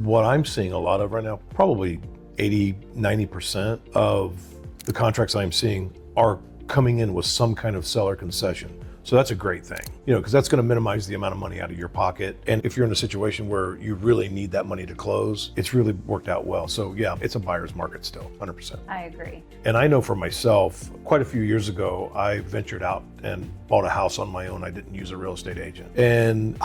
What I'm seeing a lot of right now, probably 80-90% of the contracts I'm seeing are coming in with some kind of seller concession. So that's a great thing, because that's going to minimize the amount of money out of your pocket. And if you're in a situation where you really need that money to close, it's really worked out well. So yeah, it's a buyer's market still, 100%. I agree. And I know for myself, quite a few years ago, I ventured out and bought a house on my own. I didn't use a real estate agent. And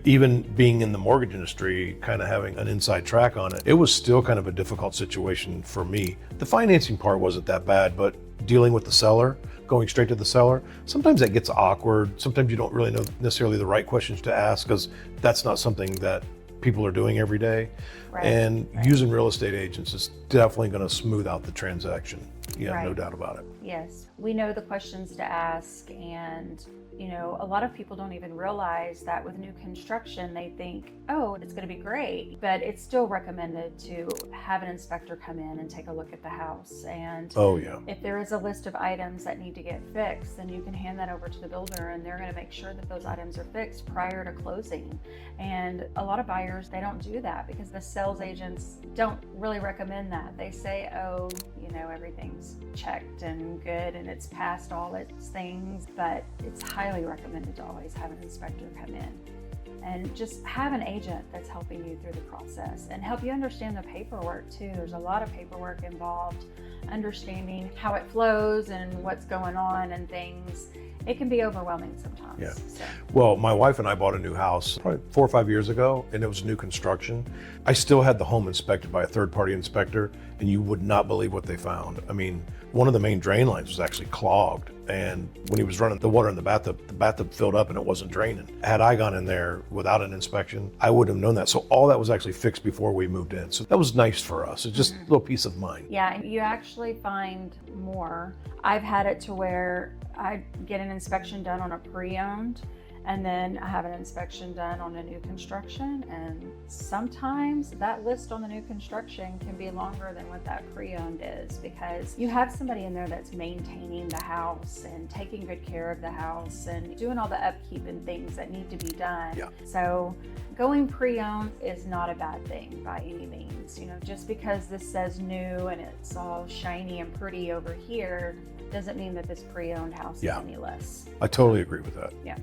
even being in the mortgage industry, kind of having an inside track on it, it was still kind of a difficult situation for me. The financing part wasn't that bad, but dealing with the seller, going straight to the seller, sometimes that gets awkward. Sometimes you don't really know necessarily the right questions to ask because that's not something that people are doing every day. Right. And using real estate agents is definitely going to smooth out the transaction. Yeah, Right. no doubt about it. Yes, we know the questions to ask, and a lot of people don't even realize that with new construction, they think, oh, it's going to be great, but it's still recommended to have an inspector come in and take a look at the house. And Oh yeah. if there is a list of items that need to get fixed, then you can hand that over to the builder, and they're going to make sure that those items are fixed prior to closing. And a lot of buyers, they don't do that because the sales agents don't really recommend that. They say, oh, everything's checked and good and it's passed all its things, but it's highly recommended to always have an inspector come in and just have an agent that's helping you through the process and help you understand the paperwork too. There's a lot of paperwork involved, understanding how it flows and what's going on and things. It can be overwhelming sometimes. Yeah. So. Well, my wife and I bought a new house probably 4 or 5 years ago, and it was new construction. I still had the home inspected by a third-party inspector, and you would not believe what they found. I mean, one of the main drain lines was actually clogged, and when he was running the water in the bathtub filled up and it wasn't draining. Had I gone in there without an inspection, I wouldn't have known that. So all that was actually fixed before we moved in. So that was nice for us. It's just a little peace of mind. Yeah, and you actually find more. I've had it to where I get an inspection done on a pre-owned, and then I have an inspection done on a new construction, and sometimes that list on the new construction can be longer than what that pre-owned is because you have somebody in there that's maintaining the house and taking good care of the house and doing all the upkeep and things that need to be done. Yeah. So going pre-owned is not a bad thing by any means. Just because this says new and it's all shiny and pretty over here doesn't mean that this pre-owned house is any less. I totally agree with that. Yeah.